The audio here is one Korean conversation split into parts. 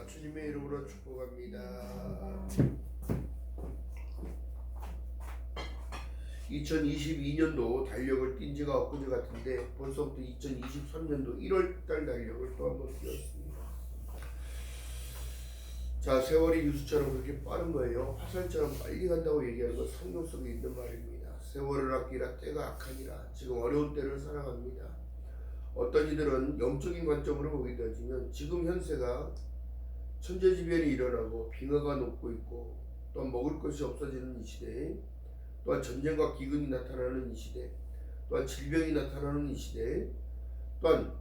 주님의 이름으로 축복합니다. 2022년도 달력을 띈 지가 엊그제 같은데 벌써부터 2023년도 1월달 달력을 또 한 번 띄었습니다. 자, 세월이 유수처럼 그렇게 빠른 거예요. 화살처럼 빨리 간다고 얘기하는 건 성경 속에 있는 말입니다. 세월을 아끼라 때가 악하니라. 지금 어려운 때를 살아갑니다. 어떤 이들은 영적인 관점으로 보게 되어지면 지금 현세가 천재지변이 일어나고 빙하가 녹고 있고 또한 먹을 것이 없어지는 이 시대에, 또한 전쟁과 기근이 나타나는 이 시대, 또한 질병이 나타나는 이 시대에, 또한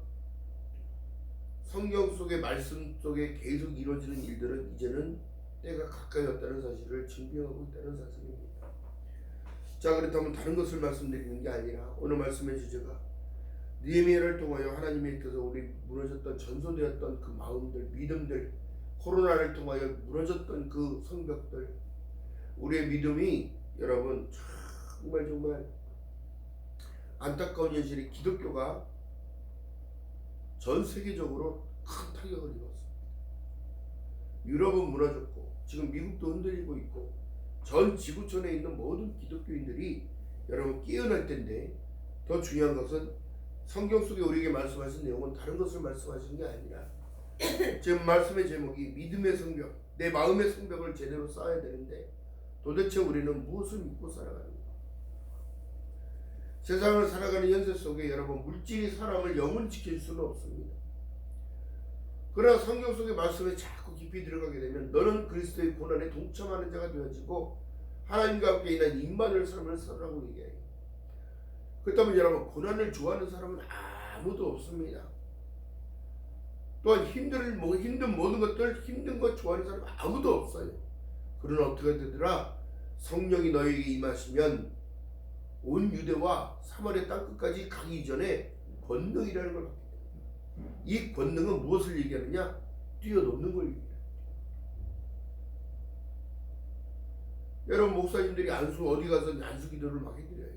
성경 속의 말씀 속에 계속 이루어지는 일들은 이제는 때가 가까이 왔다는 사실을 증명하고 있다는 사실입니다. 자, 그렇다면 다른 것을 말씀드리는 게 아니라 오늘 말씀의 주제가 느헤미야를 통하여 하나님께서 우리 무너졌던 전소되었던 그 마음들, 믿음들, 코로나를 통하여 무너졌던 그 성벽들, 우리의 믿음이 여러분 정말 안타까운 현실이 기독교가 전 세계적으로 큰 타격을 입었습니다. 유럽은 무너졌고 지금 미국도 흔들리고 있고 전 지구촌에 있는 모든 기독교인들이 여러분 깨어날 텐데, 더 중요한 것은 성경 속에 우리에게 말씀하신 내용은 다른 것을 말씀하시는 게 아니라 지금 말씀의 제목이 믿음의 성벽, 내 마음의 성벽을 제대로 쌓아야 되는데 도대체 우리는 무엇을 믿고 살아가는가? 세상을 살아가는 현세 속에 여러분 물질이 사람을 영원히 지킬 수는 없습니다. 그러나 성경 속의 말씀에 자꾸 깊이 들어가게 되면 너는 그리스도의 고난에 동참하는 자가 되어지고 하나님과 함께 있는 임마누엘 삶을 살아라고 얘기해요. 그렇다면 여러분 고난을 좋아하는 사람은 아무도 없습니다. 또한 힘든 모든 것들, 힘든 것 좋아하는 사람은 아무도 없어요. 그러나 어떻게 되더라? 성령이 너에게 임하시면 온 유대와 사마리아 땅끝까지 가기 이전에 권능이라는 걸 받게 됩니다. 이 권능은 무엇을 얘기하느냐? 뛰어넘는 걸 얘기해요. 여러분 목사님들이 어디 가서 안수 기도를 막 해드려요.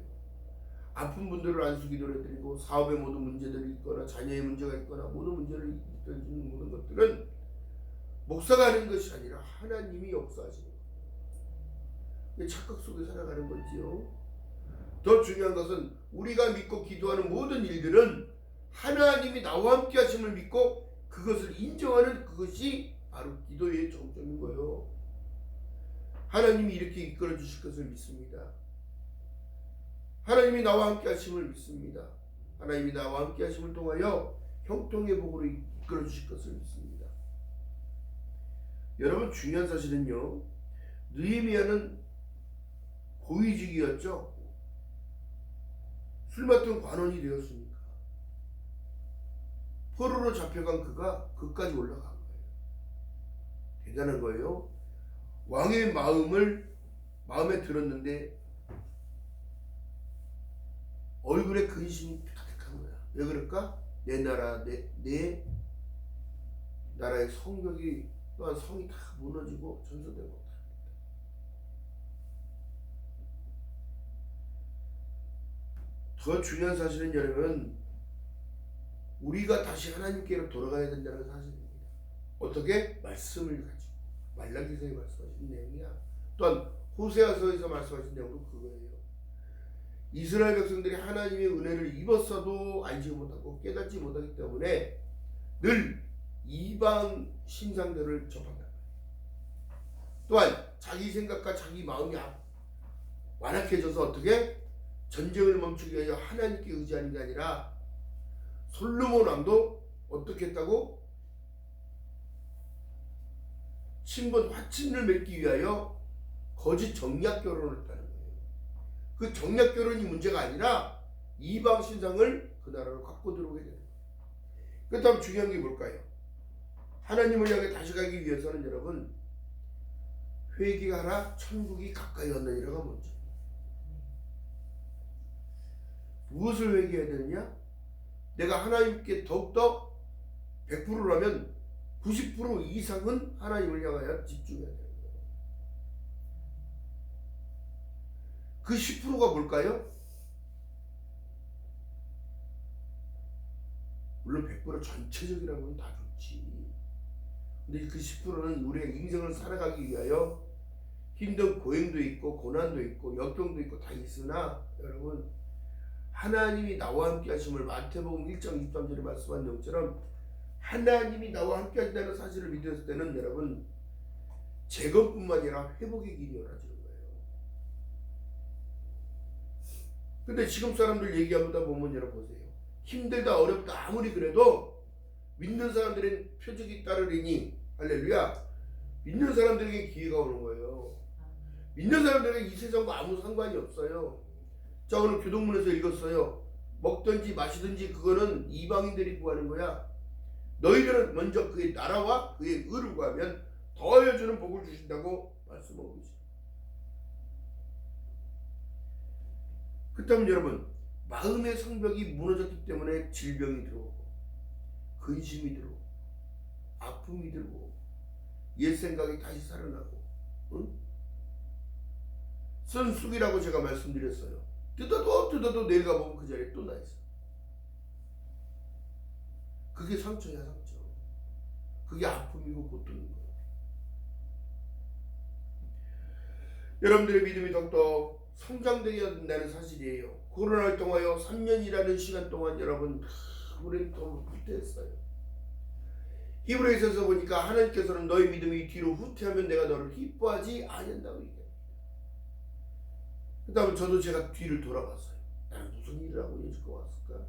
아픈 분들을 안수 기도를 해드리고 사업에 모든 문제들이 있거나 자녀의 문제가 있거나 모든 문제를 있는 모든 것들은 목사가 하는 것이 아니라 하나님이 역사하시는 거예요. 착각 속에 살아가는 거지요. 더 중요한 것은 우리가 믿고 기도하는 모든 일들은 하나님이 나와 함께 하심을 믿고 그것을 인정하는 그것이 바로 기도의 정점인 거예요. 하나님이 이렇게 이끌어 주실 것을 믿습니다. 하나님이 나와 함께 하심을 믿습니다. 하나님이 나와 함께 하심을 통하여 형통의 복으로 이끌어 주실 것을 믿습니다. 여러분 중요한 사실은요, 느헤미야는 고위직이었죠. 술 맡은 관원이 되었으니까 포로로 잡혀간 그가 그까지 올라간 거예요. 대단한 거예요. 왕의 마음에 들었는데 얼굴에 근심이 가득한 거야. 왜 그럴까? 내 나라의 성벽이 또한 성이 다 무너지고 전소되고. 더 중요한 사실은 여러분, 우리가 다시 하나님께로 돌아가야 된다는 사실입니다. 어떻게? 말씀을 가지고. 말라기서에 말씀하신 내용이야. 또한 호세아서에서 말씀하신 내용도 그거예요. 이스라엘 백성들이 하나님의 은혜를 입었어도 알지 못하고 깨닫지 못하기 때문에 늘 이방 신상들을 접한다. 또한 자기 생각과 자기 마음이 완악해져서 어떻게? 전쟁을 멈추기 위하여 하나님께 의지하는 게 아니라 솔로몬 왕도 어떻게 했다고? 신분 화친을 맺기 위하여 거짓 정략 결혼을 했다는 거예요. 그 정략 결혼이 문제가 아니라 이방 신상을 그 나라로 갖고 들어오게 되는 거예요. 그렇다면 중요한 게 뭘까요? 하나님을 향해 다시 가기 위해서는 여러분 회개하라 천국이 가까이 왔느니라가 먼저. 무엇을 회개해야 되느냐? 내가 하나님께 더욱더 100%라면 90% 이상은 하나님을 향하여 집중해야 되는 거예요. 그 10%가 뭘까요? 물론 100% 전체적이라고는 다 좋지. 근데 그 10%는 우리의 인생을 살아가기 위하여 힘든 고행도 있고 고난도 있고 역경도 있고 다 있으나 여러분 하나님이 나와 함께 하심을 마태복음 1장 23절에 말씀한 내용처럼 하나님이 나와 함께 하신다는 사실을 믿었을 때는 여러분 재건뿐만 아니라 회복의 길이 열어지는 거예요. 근데 지금 사람들 얘기하다 보면 여러분 보세요. 힘들다 어렵다 아무리 그래도 믿는 사람들은 표적이 따르리니 할렐루야. 믿는 사람들에게 기회가 오는 거예요. 믿는 사람들에게 이 세상과 아무 상관이 없어요. 자, 오늘 교동문에서 읽었어요. 먹든지 마시든지 그거는 이방인들이 구하는 거야. 너희들은 먼저 그의 나라와 그의 의를 구하면 더하여주는 복을 주신다고 말씀하고 계시죠. 그렇다면 여러분 마음의 성벽이 무너졌기 때문에 질병이 들어오고 근심이 들어오고 아픔이 들어오고 옛 생각이 다시 살아나고 응? 쓴쑥이라고 제가 말씀드렸어요. 뜯어도 내일 가보면 그 자리에 또 나있어. 그게 상처야 상처. 그게 아픔이고 고통인 거예요. 여러분들의 믿음이 더욱더 성장되어야 된다는 사실이에요. 코로나를 통하여 3년이라는 시간 동안 여러분 우리는 더 후퇴했어요. 히브리서에서 보니까 하나님께서는 너희 믿음이 뒤로 후퇴하면 내가 너를 기뻐하지 아니한다고 얘기합니다. 그 다음에 저도 제가 뒤를 돌아봤어요. 나는 무슨 일을 하고 예수가 왔을까?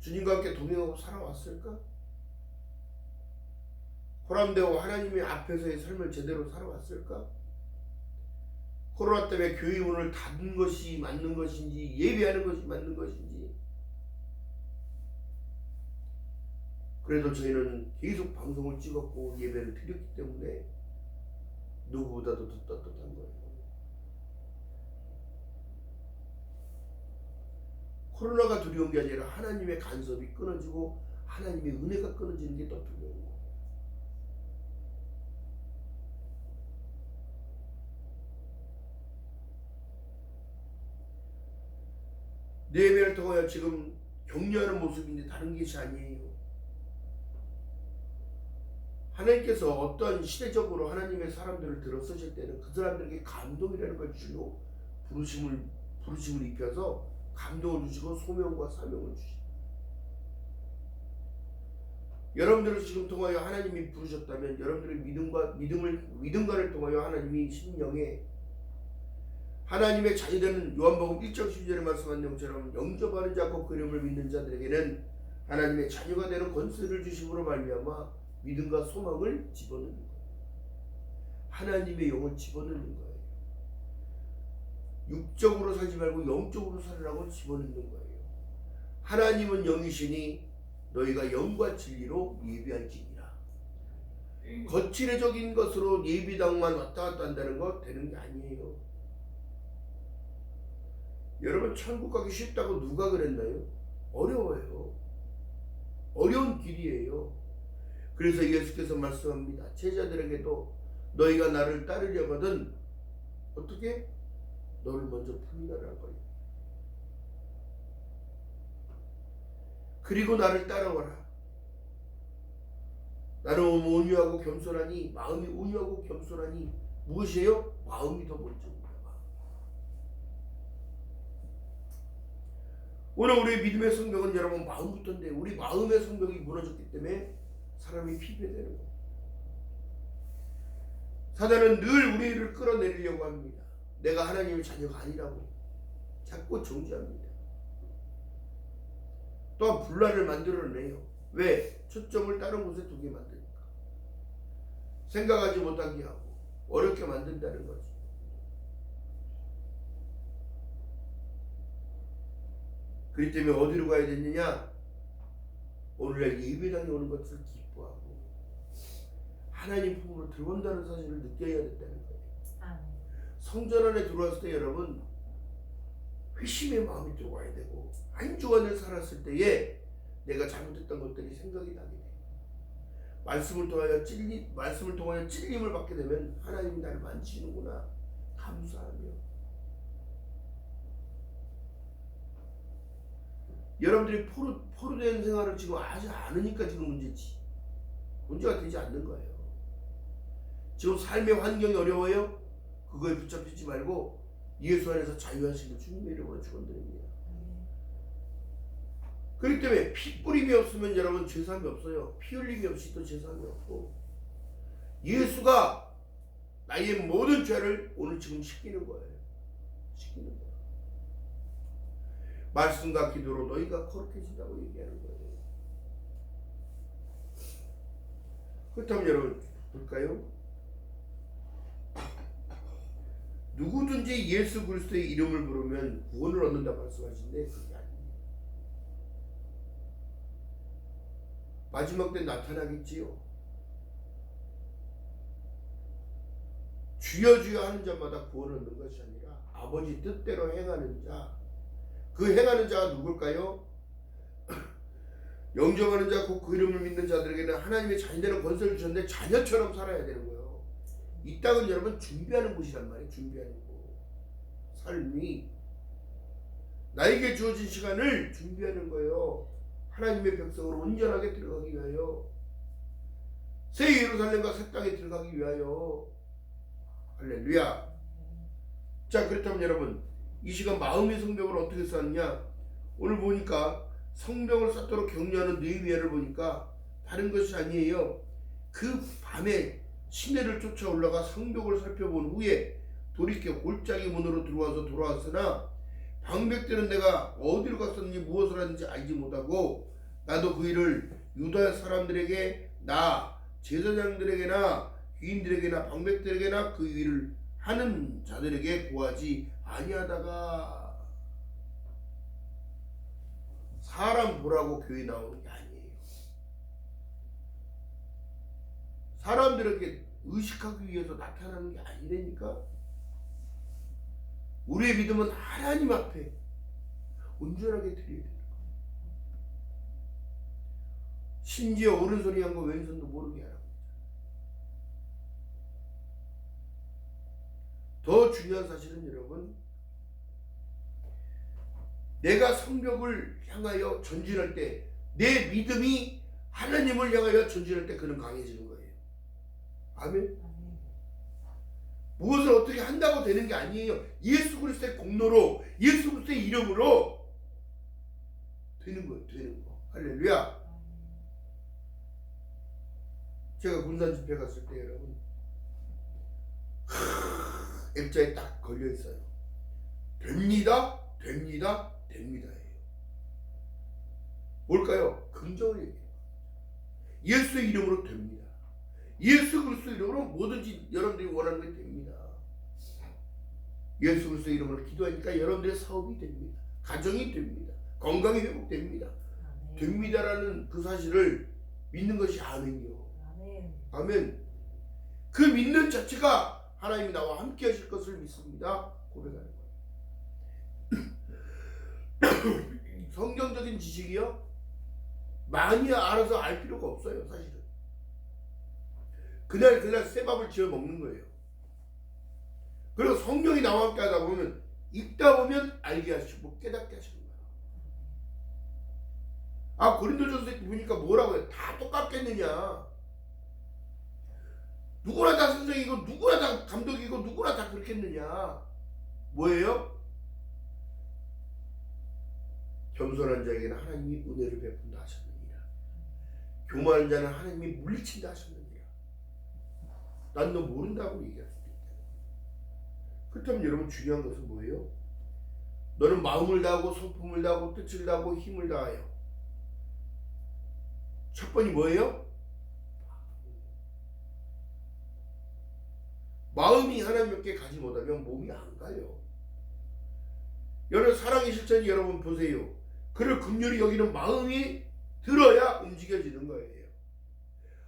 주님과 함께 동행하고 살아왔을까? 호람되고 하나님의 앞에서의 삶을 제대로 살아왔을까? 코로나 때문에 교회 문을 닫은 것이 맞는 것인지 예배하는 것이 맞는 것인지 그래도 저희는 계속 방송을 찍었고 예배를 드렸기 때문에 누구보다도 더 떳떳한 거예요. 코로나가 두려운 게 아니라 하나님의 간섭이 끊어지고 하나님의 은혜가 끊어지는 게 더 두려운 거예요. 예배를 통하여 지금 격려하는 모습인데 다른 것이 아니에요. 하나님께서 어떤 시대적으로 하나님의 사람들을 들어 쓰실 때는 그 사람들에게 감동이라는 걸 주시고 부르심을 입혀서 감동을 주시고 소명과 사명을 주시고 여러분들을 지금 통하여 하나님이 부르셨다면 여러분들의 믿음과를 통하여 하나님이 심령에 하나님의 자녀되는 요한복음 1장 12절에 말씀한 내용처럼 영접하는 자고 그 이름을 믿는 자들에게는 하나님의 자녀가 되는 권세를 주심으로 말미암아 믿음과 소망을 집어넣는 거예요. 하나님의 영을 집어넣는 거예요. 육적으로 살지 말고 영적으로 살으라고 집어넣는 거예요. 하나님은 영이시니 너희가 영과 진리로 예비할지니라. 거칠애적인 것으로 예비당만 왔다 갔다 한다는 거 되는 게 아니에요. 여러분 천국 가기 쉽다고 누가 그랬나요? 어려워요. 어려운 길이에요. 그래서 예수께서 말씀합니다. 제자들에게도 너희가 나를 따르려거든 어떻게? 너를 먼저 품으라는 거예요. 그리고 나를 따라와라. 나는 온유하고 겸손하니 마음이 온유하고 겸손하니 무엇이에요? 마음이 더 먼저입니다. 오늘 우리의 믿음의 성벽은 여러분 마음부터인데 우리 마음의 성벽이 무너졌기 때문에 사람이 피폐되는 거예요. 사단은 늘 우리를 끌어내리려고 합니다. 내가 하나님의 자녀가 아니라고 자꾸 정죄합니다. 또한 분란을 만들어내요. 왜? 초점을 다른 곳에 두게 만드니까. 생각하지 못하게 하고 어렵게 만든다는 거지. 그렇기 때문에 어디로 가야 되느냐? 오늘날 예배당에 오는 것을 기뻐하고 하나님 품으로 들어온다는 사실을 느껴야 된다는 거예요. 성전 안에 들어왔을 때 여러분 회심의 마음이 들어와야 되고 한 주간을 살았을 때에 내가 잘못했던 것들이 생각이 나게 돼요. 말씀을 통하여 찔림을 받게 되면 하나님이 나를 만지시는구나 감사하며 여러분들이 포로된 생활을 지금 하지 않으니까 지금 문제지. 문제가 되지 않는 거예요. 지금 삶의 환경이 어려워요? 그거에 붙잡히지 말고 예수 안에서 자유하시는 주님의 이름으로 축원드립니다. 그렇기 때문에 피 뿌림이 없으면 여러분 죄사함이 없어요. 피 흘림이 없이 또 죄사함이 없고, 예수가 나의 모든 죄를 오늘 지금 씻기는 거예요. 씻기는 거예요. 말씀과 기도로 너희가 거룩해진다고 얘기하는 거예요. 그렇다면 여러분 볼까요? 누구든지 예수 그리스도의 이름을 부르면 구원을 얻는다 말씀하시는데 그게 아닙니다. 마지막 때 나타나겠지요. 주여 주여 하는 자마다 구원을 얻는 것이 아니라 아버지 뜻대로 행하는 자, 그 행하는 자가 누굴까요? 영접하는 자, 곧 그 이름을 믿는 자들에게는 하나님의 자녀되는 권세를 주셨는데 자녀처럼 살아야 되는 거예요. 이 땅은 여러분 준비하는 곳이란 말이에요. 준비하는 곳. 삶이 나에게 주어진 시간을 준비하는 거예요. 하나님의 백성으로 온전하게 들어가기 위하여, 새 예루살렘과 새 땅에 들어가기 위하여. 할렐루야. 자, 그렇다면 여러분 이 시간 마음의 성벽을 어떻게 쌓느냐? 오늘 보니까 성벽을 쌓도록 격려하는 느헤미야를 보니까 다른 것이 아니에요. 그 밤에 시내를 쫓아 올라가 성벽을 살펴본 후에 돌이켜 골짜기 문으로 들어와서 돌아왔으나 방백들은 내가 어디로 갔었는지 무엇을 하는지 알지 못하고, 나도 그 일을 유다 사람들에게, 나 제사장들에게나 귀인들에게나 방백들에게나 그 일을 하는 자들에게 구하지 아니하다가. 사람 보라고 교회 나오는 게 아니에요. 사람들에게 의식하기 위해서 나타나는 게 아니라니까. 우리의 믿음은 하나님 앞에 온전하게 드려야 돼요. 심지어 오른손이 한 거 왼손도 모르게 하라고. 더 중요한 사실은 여러분, 내가 성벽을 향하여 전진할 때, 내 믿음이 하나님을 향하여 전진할 때 그는 강해지는 거예요. 아멘. 무엇을 어떻게 한다고 되는 게 아니에요. 예수 그리스도의 공로로, 예수 그리스도의 이름으로 되는 거예요. 되는 거. 할렐루야. 제가 군산 집회 갔을 때 여러분, 액자에 딱 걸려 있어요. 됩니다, 됩니다, 됩니다예요. 뭘까요? 긍정을 얘기해요. 예수의 이름으로 됩니다. 예수 그리스도 이름으로 뭐든지 여러분들이 원하는 게 됩니다. 예수 그리스도 이름으로 기도하니까 여러분들의 사업이 됩니다. 가정이 됩니다. 건강이 회복됩니다. 아멘. 됩니다라는 그 사실을 믿는 것이 아멘이요. 아멘. 아멘. 그 믿는 자체가 하나님이 나와 함께 하실 것을 믿습니다. 고백하는 거예요. 성경적인 지식이요, 많이 알아서 알 필요가 없어요. 사실은 그날 쇠밥을 지어 먹는 거예요. 그리고 성경이 나와 함께 하다 보면, 읽다 보면 알게 하시고 깨닫게 하시는 거예요. 아, 고린도전서 보니까 뭐라고 해요? 다 똑같겠느냐? 누구나 다 선생이고 누구나 다 감독이고 누구나 다 그렇겠느냐? 뭐예요? 겸손한 자에게는 하나님이 은혜를 베푼다 하셨느니라. 교만한 자는 하나님이 물리친다 하셨느니라. 난 너 모른다고 얘기할 수도 있다. 그렇다면 여러분 중요한 것은 뭐예요? 너는 마음을 다하고 성품을 다하고 뜻을 다하고 힘을 다하여. 첫 번이 뭐예요? 마음이 하나님께 가지 못하면 몸이 안 가요. 여러분 사랑의 실천이 여러분 보세요. 그를 긍휼히 여기는 마음이 들어야 움직여지는 거예요.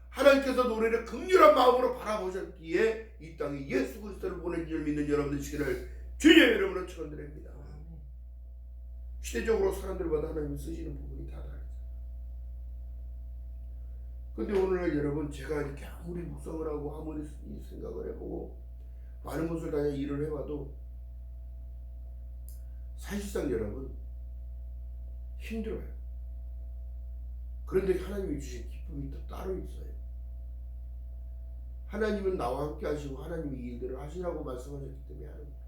하나님께서 노래를 긍휼한 마음으로 바라보셨기에 이 땅에 예수 그리스도를 보낸 줄 믿는 여러분들 시기를 주님의 이름으로 축원드립니다. 시대적으로 사람들마다 하나님이 쓰시는 부분이 다 다르죠. 근데 오늘날 여러분, 제가 이렇게 아무리 묵상을 하고 아무리 생각을 해보고 많은 곳을 다녀 일을 해봐도 사실상 여러분 힘들어요. 그런데 하나님이 주신 기쁨이 또 따로 있어요. 하나님은 나와 함께 하시고 하나님이 이 일들을 하시라고 말씀하셨기 때문에 하는 거예요.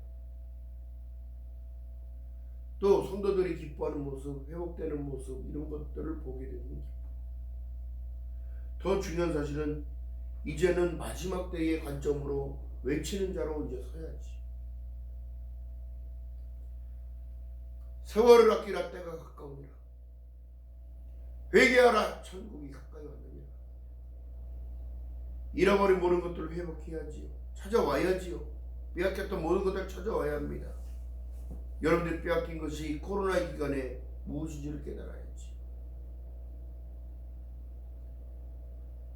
또 성도들이 기뻐하는 모습, 회복되는 모습, 이런 것들을 보게 되는 기쁨. 더 중요한 사실은 이제는 마지막 때의 관점으로 외치는 자로 이제 서야지. 세월을 아끼라, 때가 가까우니라. 회개하라, 천국이 가까이 왔느니라. 잃어버린 모든 것들을 회복해야지요. 찾아와야지요. 빼앗겼던 모든 것들을 찾아와야 합니다. 여러분들이 빼앗긴 것이 코로나 기간에 무엇인지를 깨달아야지.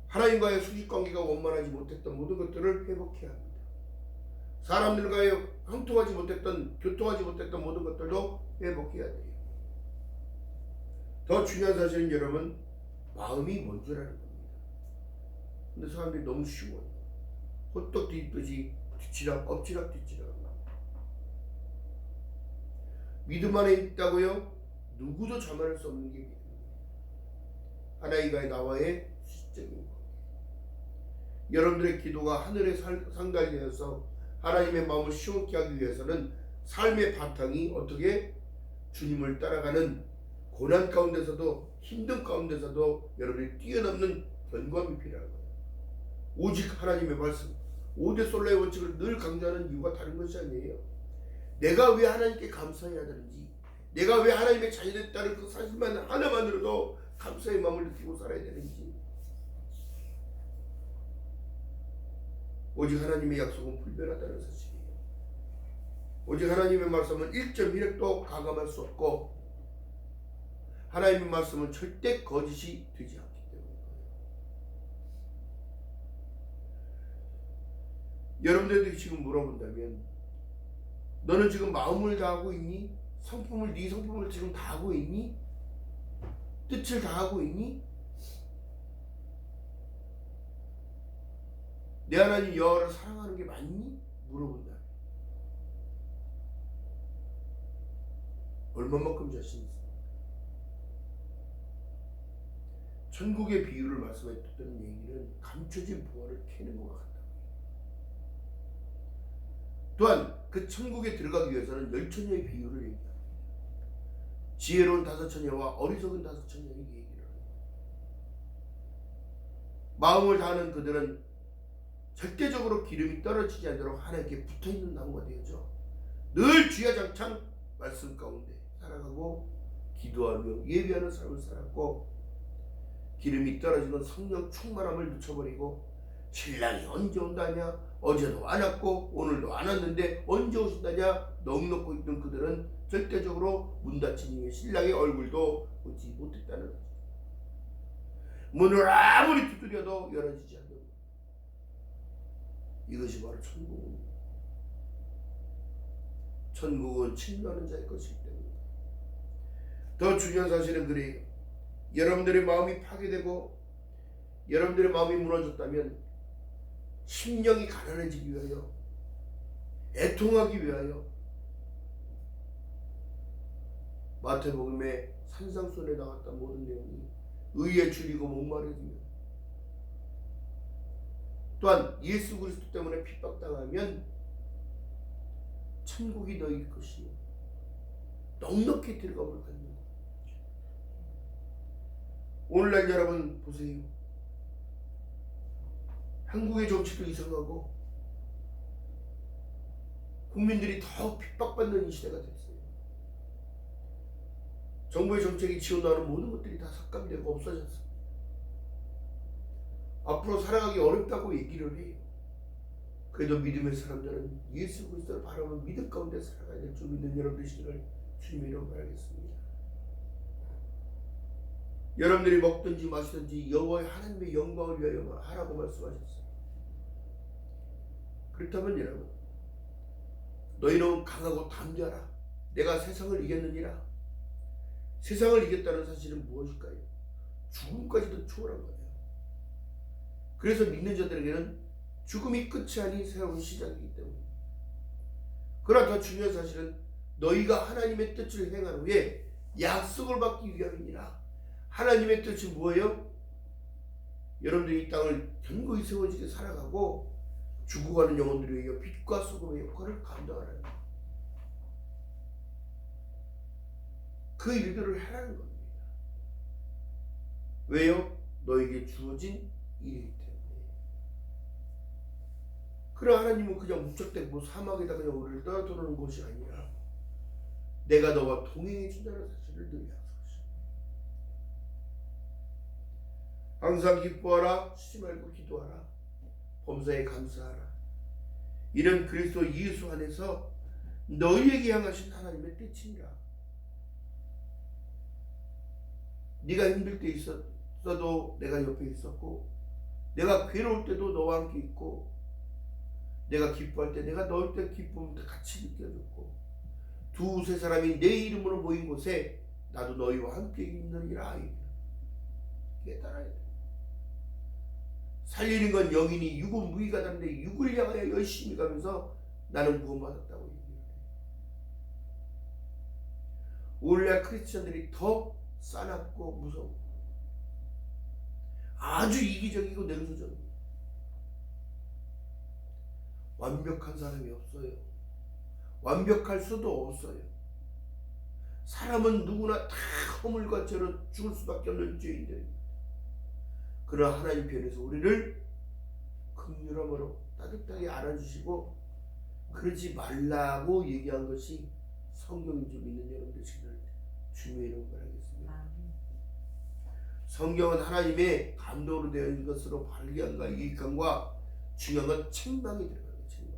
하나님과의 수직관계가 원만하지 못했던 모든 것들을 회복해야 합니다. 사람들과의 형통하지 못했던, 교통하지 못했던 모든 것들도 회복해야 돼요. 더 중요한 사실은 여러분, 마음이 먼저라는 겁니다. 근데 사람들이 너무 쉬워요. 호떡 뒤집듯이 뒤치락 엎치락 뒤치락. 믿음 안에 있다고요? 누구도 자만할 수 없는 게 믿음입니다. 하나님과의 나와의 수직적인 관계. 여러분들의 기도가 하늘에 상달되어서 하나님의 마음을 시원케 하기 위해서는 삶의 바탕이 어떻게 주님을 따라가는 고난 가운데서도 힘든 가운데서도 여러분이 뛰어넘는 견고함이 필요한 거예요. 오직 하나님의 말씀, 오대솔라의 원칙을 늘 강조하는 이유가 다른 것이 아니에요. 내가 왜 하나님께 감사해야 되는지, 내가 왜 하나님의 자녀됐다는 그 사실만 하나만으로도 감사의 마음을 느끼고 살아야 되는지. 오직 하나님의 약속은 불변하다는 사실이에요. 오직 하나님의 말씀은 1.1획도 가감할 수 없고 하나님의 말씀은 절대 거짓이 되지 않기 때문이에요. 여러분들이 지금 물어본다면 너는 지금 마음을 다하고 있니? 네 성품을 지금 다하고 있니? 뜻을 다하고 있니? 내 하나님 여호와를 사랑하는 게 맞니? 물어본다. 얼마만큼 자신 있습니까? 천국의 비유를 말씀했던 얘기는 감춰진 보화를 캐는 것 같다. 또한 그 천국에 들어가기 위해서는 10처녀의 비유를 얘기합니다. 지혜로운 5처녀와 어리석은 5처녀의 얘기를 합니다. 마음을 다하는 그들은 절대적으로 기름이 떨어지지 않도록 하나님께 붙어있는 나무가 되어져 늘 주야장창 말씀 가운데 살아가고 기도하며 예배하는 삶을 살았고, 기름이 떨어지는 성령 충만함을 늦춰버리고 신랑이 언제 온다냐, 어제도 안 왔고 오늘도 안 왔는데 언제 오신다냐 넋놓고 있던 그들은 절대적으로 문 닫힌 이후에 신랑의 얼굴도 보지 못했다는 거죠. 문을 아무리 두드려도 열어지지 않는 것. 이것이 바로 천국입니다. 천국은 침노하는 자의 것이기 때문입니다. 더 중요한 사실은 그래요. 여러분들의 마음이 파괴되고 여러분들의 마음이 무너졌다면 심령이 가난해지기 위하여, 애통하기 위하여 마태복음의 산상수훈에 나왔던 모든 내용이 의에 줄이고 목마르며, 또한 예수 그리스도 때문에 핍박당하면 천국이 너희일 것이요 넉넉히 들어감을 갖는 것. 오늘날 여러분 보세요. 한국의 정치도 이상하고 국민들이 더 핍박받는 이 시대가 됐어요. 정부의 정책이 지원하는 모든 것들이 다 삭감되고 없어졌습니다. 앞으로 살아가기 어렵다고 얘기를 해요. 그래도 믿음의 사람들은 예수 그리스도를 바라보는 믿음 가운데 살아가야 될 줄 믿는 여러분 되시기를 주님의 이름으로 바라겠습니다. 여러분들이 먹든지 마시든지 여호와의 하나님의 영광을 위하여 하라고 말씀하셨어요. 그렇다면 여러분, 너희는 강하고 담대하라. 내가 세상을 이겼느니라. 세상을 이겼다는 사실은 무엇일까요? 죽음까지도 초월한 거예요. 그래서 믿는 자들에게는 죽음이 끝이 아닌 새로운 시작이기 때문입니다. 그러나 더 중요한 사실은 너희가 하나님의 뜻을 행한 후에 약속을 받기 위함이니라. 하나님의 뜻이 뭐예요? 여러분들이 이 땅을 견고히 세워지게 살아가고 죽어가는 영혼들을 위해 빛과 소금의 역할을 감당하라는 거예요. 그 일들을 하라는 겁니다. 왜요? 너에게 주어진 일이기 때문에. 그러나 하나님은 그냥 무턱대고 사막에다 그냥 우리를 떠나도는 것이 아니라 내가 너와 동행해 준다는 사실을 늘 약속하십니다. 항상 기뻐하라, 쉬지 말고 기도하라, 범사에 감사하라. 이런 그리스도 예수 안에서 너희에게 향하신 하나님의 뜻이니라. 네가 힘들 때 있어도 내가 옆에 있었고, 내가 괴로울 때도 너와 함께 있고, 내가 기뻐할 때 내가 너희 때 기쁨을 같이 느껴줬고, 두세 사람이 내 이름으로 모인 곳에 나도 너희와 함께 있느니라. 깨달아야 돼. 살리는 건 영이니 육은 무의가 다른데 육을 향하여 열심히 가면서 나는 구원받았다고 얘기해요. 오늘날 크리스천들이 더 싸납고 무서워. 아주 이기적이고 냉소적이고. 완벽한 사람이 없어요. 완벽할 수도 없어요. 사람은 누구나 다 허물과 죄로 죽을 수밖에 없는 죄인들입니다. 그러나 하나님 편에서 우리를 긍휼함으로 따뜻하게 안아주시고 그러지 말라고 얘기한 것이 성경인 줄 믿는 여러분 되시기를 주님의 이름으로 바라겠습니다. 성경은 하나님의 감동으로 되어 있는 것으로 발견과 유익함과 중요한 건 책망이 들어가요. 책망.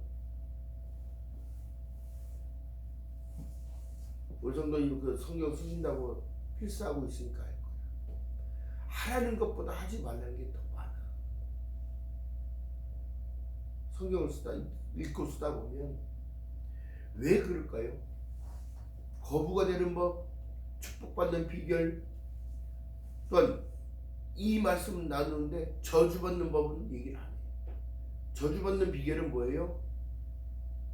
우리 성도님 그 성경 쓰신다고 필사하고 있으니까 알 거야. 하라는 것보다 하지 말라는 게 더 많아. 성경을 읽고 쓰다 보면 왜 그럴까요? 거부가 되는 법, 축복받는 비결, 또한 이 말씀을 나누는데 저주받는 법은 얘기를 안 해요. 저주받는 비결은 뭐예요?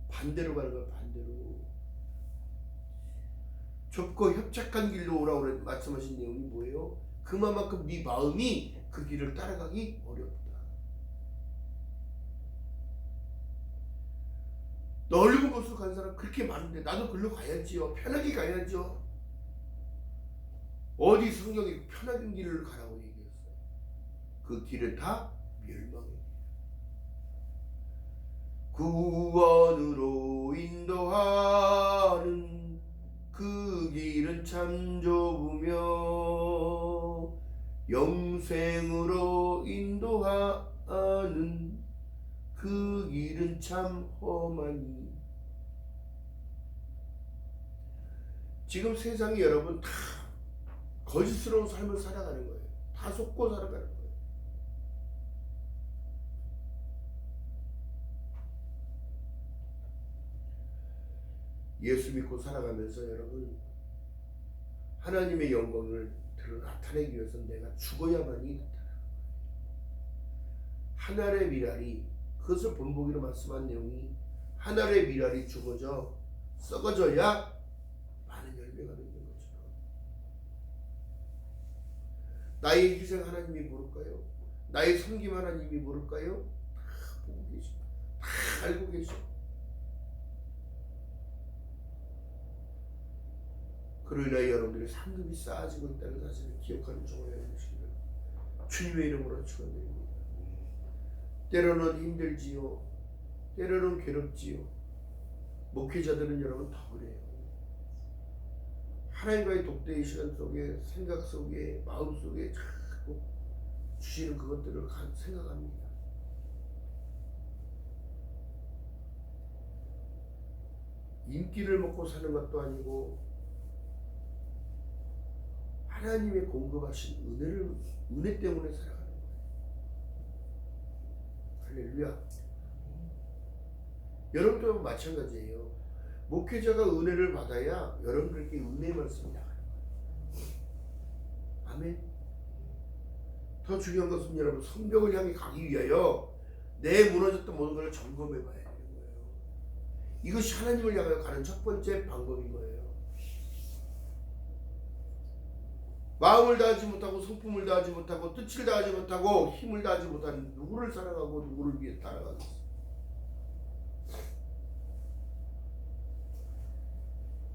반대로 가는 거예요. 반대로. 좁고 협착한 길로 오라고 말씀하신 내용이 뭐예요? 그만큼 네 마음이 그 길을 따라가기 어렵다. 넓은 곳으로 간 사람 그렇게 많은데 나도 글로 가야지요. 편하게 가야죠. 어디 성경이 편한 길을 가라고 얘기했어요. 그 길은 다 멸망이에요. 구원으로 인도하는 그 길은 참 좁으며 영생으로 인도하는 그 길은 참 험하니. 지금 세상이 여러분 다 거짓스러운 삶을 살아가는 거예요. 다 속고 살아가는 거예요. 예수 믿고 살아가면서 여러분 하나님의 영광을 나타내기 위해서는 내가 죽어야만이 나타나는 거예요. 하늘의 미랄이, 그것을 본보기로 말씀한 내용이 하늘의 미랄이 죽어져 썩어져야 많은 열매가 맺는 것처럼 나의 희생 하나님이 모를까요? 나의 섬김 하나님이 모를까요? 다 보고 계시고 다 알고 계시고. 그로 인하여 여러분들의 상급이 쌓아지고 있다는 사실을 기억하는 종을 해주시기를 주님의 이름으로 축원드립니다. 때로는 힘들지요. 때로는 괴롭지요. 목회자들은 여러분 더 그래요. 하나님과의 독대의 시간 속에, 생각 속에, 마음 속에 자꾸 주시는 그것들을 생각합니다. 인기를 먹고 사는 것도 아니고 하나님의 공급하신 은혜 때문에 살아가는 거예요. 할렐루야. 여러분도 마찬가지예요. 목회자가 은혜를 받아야 여러분들께 은혜의 말씀이 나가는 거예요. 아멘. 더 중요한 것은 여러분 성벽을 향해 가기 위하여 내 무너졌던 모든 걸 점검해 봐야 되는 거예요. 이것이 하나님을 향하여 가는 첫 번째 방법인 거예요. 마음을 다하지 못하고 성품을 다하지 못하고 뜻을 다하지 못하고 힘을 다하지 못한 누구를 사랑하고 누구를 위해 따라가겠어?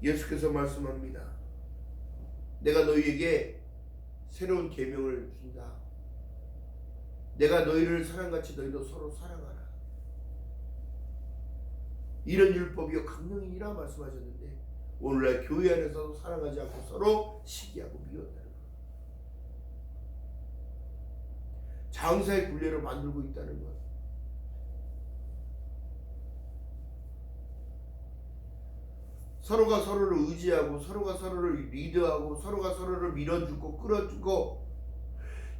예수께서 말씀합니다. 내가 너희에게 새로운 계명을 준다. 내가 너희를 사랑같이 너희도 서로 사랑하라. 이런 율법이요 강령이니라 말씀하셨는데 오늘날 교회 안에서도 사랑하지 않고 서로 시기하고 미워한다는 거예요. 장사의 굴레로 만들고 있다는 것. 서로가 서로를 의지하고 서로가 서로를 리드하고 서로가 서로를 밀어주고 끌어주고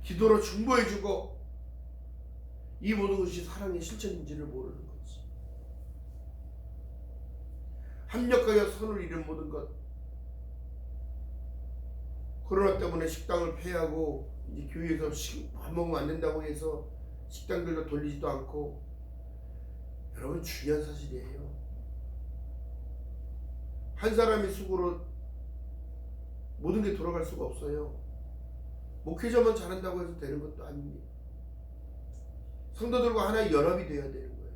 기도로 중보해주고 이 모든 것이 사랑의 실천인지를 모르는 거지. 합력하여 선을 이룬 모든 것. 코로나 때문에 식당을 폐하고 이제 교회에서 밥 먹으면 안 된다고 해서 식당들도 돌리지도 않고 여러분 중요한 사실이에요. 한 사람의 수고로 모든 게 돌아갈 수가 없어요. 목회자만 잘한다고 해서 되는 것도 아닙니다. 성도들과 하나의 연합이 되어야 되는 거예요.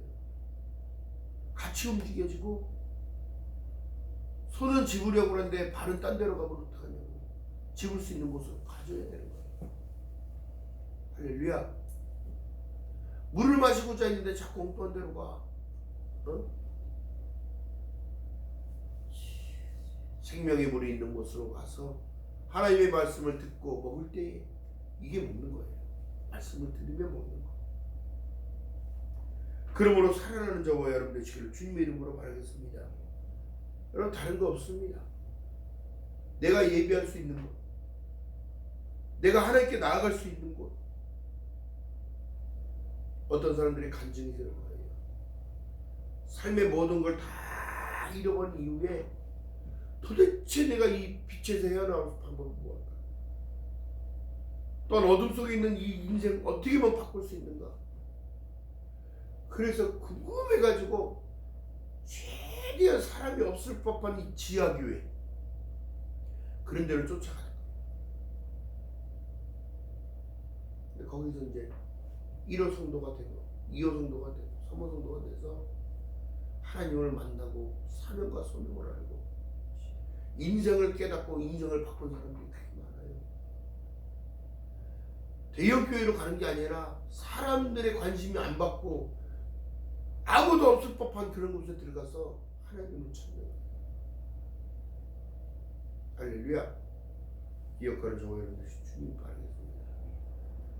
같이 움직여지고 손은 집으려고 하는데 발은 딴 데로 가면 어떡하냐고. 집을 수 있는 곳으로 가져야 되는 거예요. 할렐루야. 물을 마시고자 했는데 자꾸 엉뚱한 데로 가. 어? 생명의 물이 있는 곳으로 가서 하나님의 말씀을 듣고 먹을 때 이게 먹는 거예요. 말씀을 들으며 먹는 거. 그러므로 살아나는 저와 여러분 되시기를 주님의 이름으로 바라겠습니다. 여러분 다른 거 없습니다. 내가 예배할 수 있는 곳, 내가 하나님께 나아갈 수 있는 곳. 어떤 사람들이 간증이 되는 거예요. 삶의 모든 걸 다 잃어버린 이후에 도대체 내가 이 빛에서 헤어나올 방법은 무엇일까? 또한 어둠 속에 있는 이 인생 어떻게만 바꿀 수 있는가? 그래서 궁금해가지고 최대한 사람이 없을 법한 이 지하교회 그런 데를 쫓아가는 거예요. 근데 거기서 이제 1호 성도가 되고 2호 성도가 되고 3호 성도가 돼서 하나님을 만나고 사명과 소명을 알고 인생을 깨닫고 인생을 바꾼 사람들이 되게 많아요. 대형교회로 가는 게 아니라 사람들의 관심이 안 받고 아무도 없을 법한 그런 곳에 들어가서 하나님을 찾는 거예요. 할렐루야. 기억하는 저와 여러분들 주님 바라겠습니다.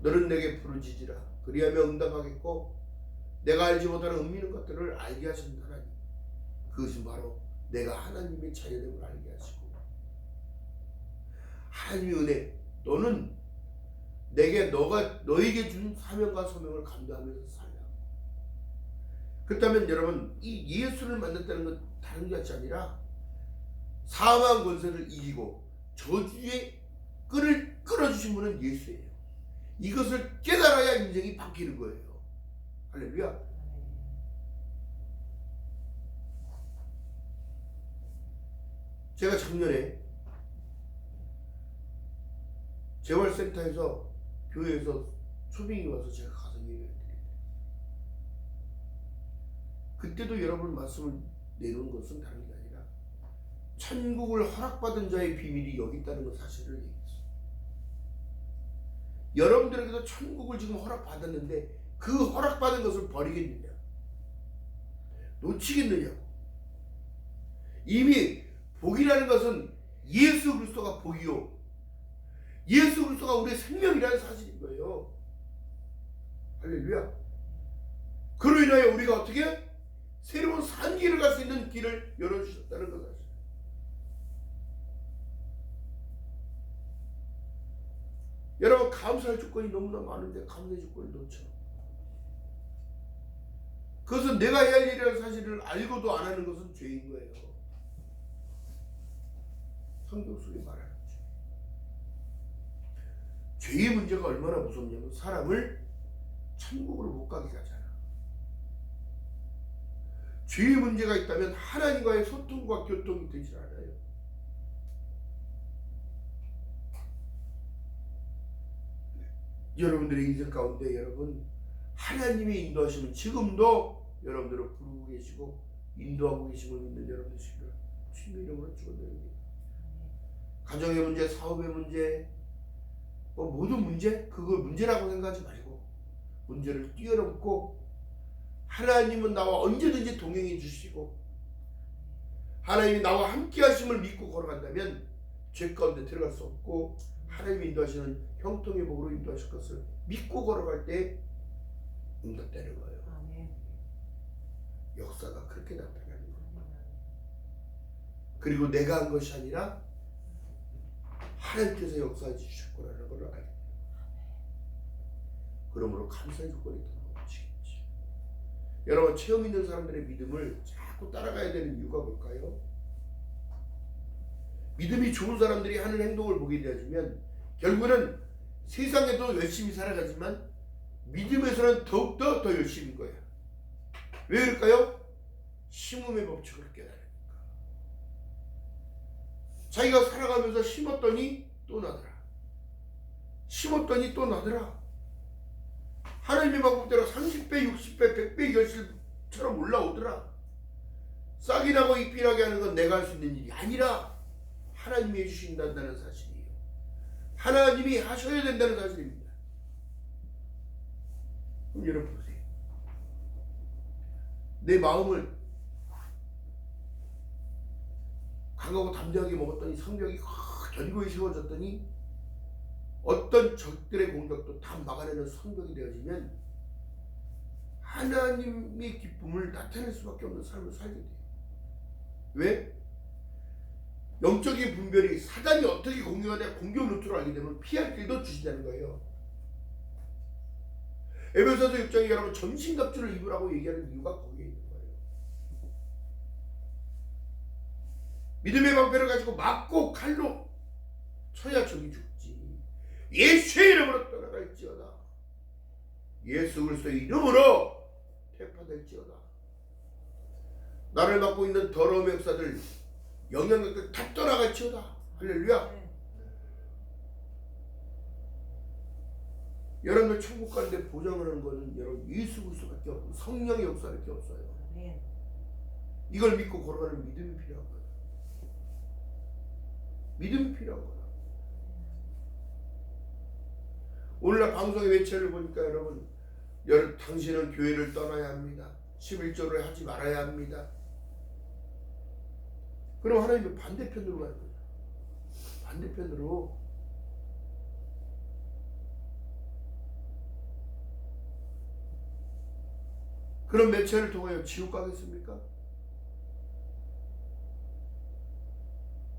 너는 내게 부르짖으라 그리하며 응답하겠고 내가 알지 못하는 은밀한 것들을 알게 하시는 하나님. 그것은 바로 내가 하나님의 자녀됨을 알게 하시고 하나님의 은혜 너는 내게 너에게 준 사명과 소명을 감당하면서 살라. 그렇다면 여러분 이 예수를 만났다는 건 다른 게 아니라 사망 권세를 이기고 저주의 끈을 끌어주신 분은 예수예요. 이것을 깨달아야 인생이 바뀌는 거예요. 할렐루야. 제가 작년에 재활센터에서 교회에서 초빙이 와서 제가 가서 얘기를 드렸어요. 그때도 여러분 말씀을 내놓은 것은 다른 게 아니라 천국을 허락받은 자의 비밀이 여기 있다는 것 사실을 얘기했어요. 여러분들에게도 천국을 지금 허락받았는데 그 허락받은 것을 버리겠느냐 놓치겠느냐고. 이미 복이라는 것은 예수 그리스도가 복이요 예수 그리스도가 우리의 생명이라는 사실인 거예요. 할렐루야. 그로 인하여 우리가 어떻게 새로운 산 길을 갈 수 있는 길을 열어주셨다는 것 사실. 여러분 감사할 조건이 너무나 많은데 감사의 조건을 놓쳐. 그것은 내가 해야 할 일이라는 사실을 알고도 안 하는 것은 죄인 거예요. 성경 속에 말하는 죄. 죄의 문제가 얼마나 무섭냐면 사람을 천국으로 못 가게 하잖아. 죄의 문제가 있다면 하나님과의 소통과 교통이 되지 않아요. 여러분들의 인생 가운데 여러분 하나님의 인도하심은 지금도 여러분들을 부르고 계시고 인도하고 계심을 믿는 여러분들 되시기를 주님의 이름으로 축원드립니다. 가정의 문제, 사업의 문제, 모든 문제, 그걸 문제라고 생각하지 말고 문제를 뛰어넘고 하나님은 나와 언제든지 동행해 주시고 하나님이 나와 함께 하심을 믿고 걸어간다면 죄 가운데 들어갈 수 없고 하나님이 인도하시는 형통의 복으로 인도하실 것을 믿고 걸어갈 때 응답되는 거예요. 아멘. 역사가 그렇게 나타나는 거예요. 그리고 내가 한 것이 아니라 하나님께서 역사해 주셨구나라는 걸 알게 돼요. 그러므로 감사의 조건이 더 넘치겠죠. 여러분 체험 있는 사람들의 믿음을 자꾸 따라가야 되는 이유가 뭘까요? 믿음이 좋은 사람들이 하는 행동을 보게 되어지면 결국은 세상에도 열심히 살아가지만 믿음에서는 더욱더 더 열심인 거예요. 왜 그럴까요? 심음의 법칙을 깨달으니까. 자기가 살아가면서 심었더니 또 나더라. 심었더니 또 나더라. 하나님의 방법대로 30배, 60배, 100배 결실처럼 올라오더라. 싹이 나고 잎이 나게 하는 건 내가 할 수 있는 일이 아니라 하나님이 해주신다는 사실이에요. 하나님이 하셔야 된다는 사실입니다. 그럼 여러분 보세요. 내 마음을 강하고 담대하게 먹었더니 성벽이 견고히 세워졌더니 어떤 적들의 공격도 다 막아내는 성벽이 되어지면 하나님의 기쁨을 나타낼 수밖에 없는 삶을 살게 돼요. 왜? 영적인 분별이 사단이 어떻게 공격하냐 공격 루트를 알게 되면 피할 길도 주신다는 거예요. 에베소서 6장에 여러분 전신갑주를 입으라고 얘기하는 이유가 거기에 있는 거예요. 믿음의 방패를 가지고 맞고 칼로 쳐야 적이 죽지. 예수의 이름으로 떠나갈지어다. 예수 그리스도의 이름으로 퇴파될지어다. 나를 맡고 있는 더러움의 역사들 영향력들 다 떠나갈지어다. 할렐루야. 네. 여러분들 천국 가는데 보장을 하는 것은 여러분 예수 그리스도밖에 없고 성령의 역사밖에 없어요. 네. 이걸 믿고 걸어가는 믿음이 필요한 거예요. 믿음이 필요한 거예요. 오늘날 방송의 매체를 보니까 여러분 당신은 교회를 떠나야 합니다. 11조를 하지 말아야 합니다. 그럼 하나님은 반대편으로 가는 거예요. 반대편으로. 그런 매체를 통하여 지옥 가겠습니까?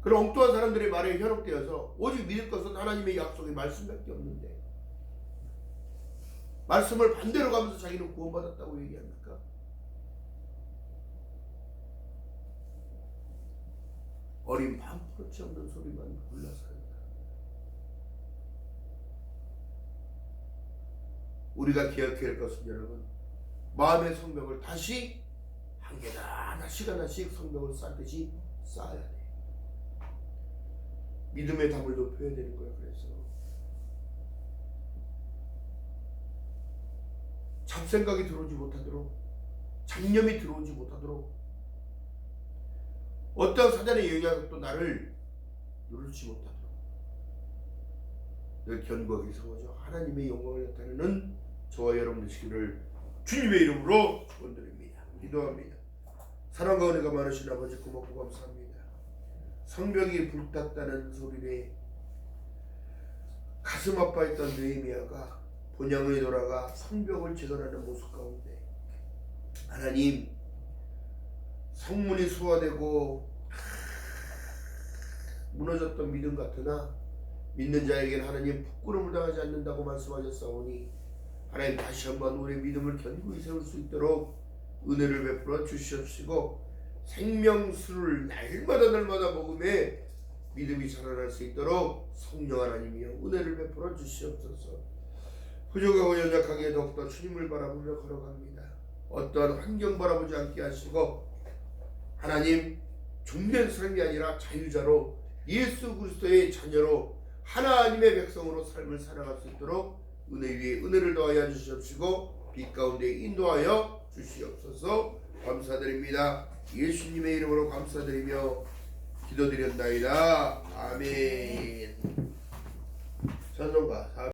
그런 엉뚱한 사람들의 말에 현혹되어서 오직 믿을 것은 하나님의 약속의 말씀밖에 없는데 말씀을 반대로 가면서 자기는 구원받았다고 얘기합니까? 어린 반프로치 없는 소리만 골라서 한다. 우리가 기억해야 할 것은 여러분 마음의 성벽을 다시 한 계단 하나씩 하나씩 성벽을 쌓듯이 쌓아야 돼. 믿음의 담을 높여야 되는 거야. 그래서 잡생각이 들어오지 못하도록 잡념이 들어오지 못하도록 어떤 사단의 영향도 나를 누르지 못하도록 늘 견고하게 세워져 하나님의 영광을 나타내는 저와 여러분 되시기를 주님의 이름으로 축원드립니다. 기도합니다. 사랑과 은혜가 많으신 아버지 고맙고 감사합니다. 성벽이 불탔다는 소리에 가슴 아파했던 느헤미야가 본향에 돌아가 성벽을 재건하는 모습 가운데 하나님 성문이 수화되고 무너졌던 믿음 같으나 믿는 자에게는 하나님 부끄러움을 당하지 않는다고 말씀하셨사오니 하나님 다시 한번 우리의 믿음을 견고히 세울 수 있도록 은혜를 베풀어 주시옵시고 생명수를 날마다 먹음에 믿음이 자라날 수 있도록 성령 하나님이여 은혜를 베풀어 주시옵소서. 부족하고 연약하게 더욱더 주님을 바라보며 걸어갑니다. 어떠한 환경 바라보지 않게 하시고 하나님 종된 삶이 아니라 자유자로 예수 그리스도의 자녀로 하나님의 백성으로 삶을 살아갈 수 있도록 은혜 위에 은혜를 더하여 주시옵시고 빛 가운데 인도하여 주시옵소서. 감사드립니다. 예수님의 이름으로 감사드리며 기도드렸나이다. 아멘. 찬송가